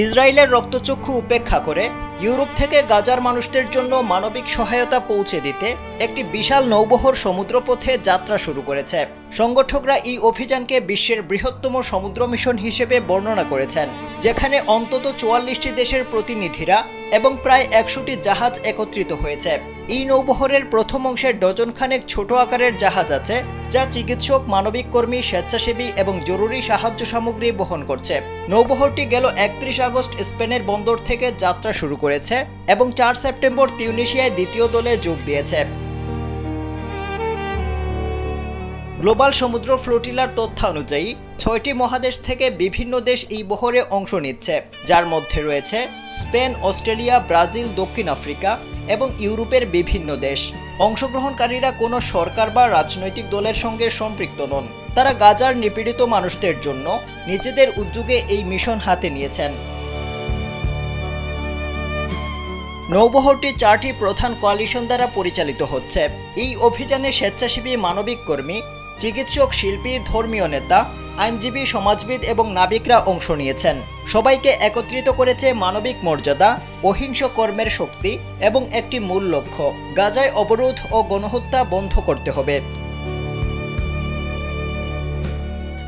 ইসরায়েলের রক্তচক্ষু উপেক্ষা করে ইউরোপ থেকে গাজার মানুষদের জন্য মানবিক সহায়তা পৌঁছে দিতে একটি বিশাল নৌবহর সমুদ্রপথে যাত্রা শুরু করেছে। সংগঠকরা এই অভিযানকে বিশ্বের বৃহত্তম সমুদ্র মিশন হিসেবে বর্ণনা করেছেন, যেখানে অন্তত ৪৪টি দেশের প্রতিনিধিরা এবং প্রায় ১০০টি জাহাজ একত্রিত হয়েছে। এই নৌবহরের প্রথম অংশের ডজনখানেক ছোট আকারের জাহাজ আছে, যা চিকিৎসক, মানবিক কর্মী, স্বেচ্ছাসেবী এবং জরুরি সাহায্য সামগ্রী বহন করছে। নৌবহরটি গেল ৩১ আগস্ট স্পেনের বন্দর থেকে যাত্রা শুরু করেছে এবং ৪ সেপ্টেম্বর তিউনিসিয়ায় দ্বিতীয় দলে যোগ দিয়েছে। গ্লোবাল সমুদ্র ফ্লোটিলার তথ্য অনুযায়ী ৬টি মহাদেশ থেকে বিভিন্ন দেশ এই বহরে অংশ নিচ্ছে, যার মধ্যে রয়েছে স্পেন, অস্ট্রেলিয়া, ব্রাজিল, দক্ষিণ আফ্রিকা এবং ইউরোপের বিভিন্ন দেশ। অংশগ্রহণকারীরা কোনো সরকার বা রাজনৈতিক দলের সঙ্গে সম্পৃক্ত নন। তারা গাজার নিপীড়িত মানুষদের জন্য নিজেদের উদ্যোগে এই মিশন হাতে নিয়েছেন। নৌবহরটি ৪টি প্রধান কোয়ালিশন দ্বারা পরিচালিত হচ্ছে। এই অভিযানে স্বেচ্ছাসেবী, মানবিক কর্মী, চিকিৎসক, শিল্পী, ধর্মীয় নেতা, আইনজীবী, সমাজবিদ এবং নাবিকরা অংশ নিয়েছেন। সবাইকে একত্রিত করেছে মানবিক মর্যাদা, অহিংস কর্মের শক্তি এবং একটি মূল লক্ষ্য: গাজায় অবরোধ ও গণহত্যা বন্ধ করতে হবে।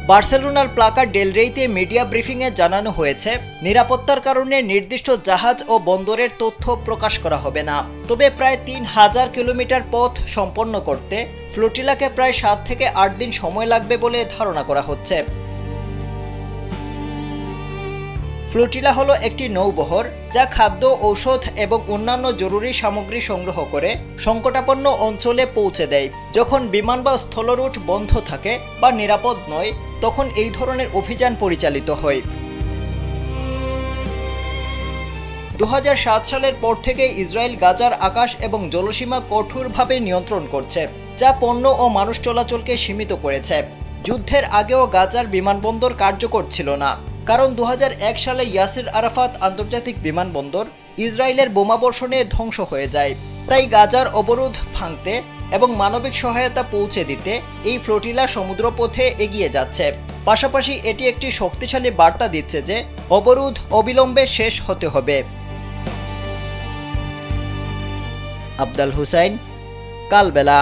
বার্সেলোনার প্লাকা ডেল রেইতে মিডিয়া ব্রিফিংয়ে জানানো হয়েছে, নিরাপত্তার কারণে নির্দিষ্ট জাহাজ ও বন্দরের তথ্য প্রকাশ করা হবে না। তবে প্রায় ৩,০০০ কিলোমিটার পথ সম্পন্ন করতে ফ্লোটিলাকে প্রায় ৭ থেকে ৮ দিন সময় লাগবে বলে ধারণা করা হচ্ছে। ফ্লোটিলা হলো একটি নৌবহর যা খাদ্য, ঔষধ এবং অন্যান্য জরুরি সামগ্রী সংগ্রহ করে সংকটাপন্ন অঞ্চলে পৌঁছে দেয়। যখন বিমান বা স্থলরুট বন্ধ থাকে বা নিরাপদ নয়, তখন এই ধরনের অভিযান পরিচালিত হয়। ২০০৭ সালের পর থেকে ইসরায়েল গাজার আকাশ এবং জলসীমা কঠোরভাবে নিয়ন্ত্রণ করছে, যা পণ্য ও মানুষ চলাচলকে সীমিত করেছে। যুদ্ধের আগেও গাজার বিমানবন্দর কার্যকর ছিল না, কারণ ২০০১ সালে ইয়াসির আরাফাত আন্তর্জাতিক বিমানবন্দর ইসরায়েলের বোমাবর্ষণে ধ্বংস হয়ে যায়। তাই গাজার অবরোধ ভাঙতে এবং মানবিক সহায়তা পৌঁছে দিতে এই ফ্লোটিলা সমুদ্রপথে এগিয়ে যাচ্ছে। পাশাপাশি এটি একটি শক্তিশালী বার্তা দিচ্ছে যে অবরোধ অবিলম্বে শেষ হতে হবে। আবদাল হুসাইন, কালবেলা।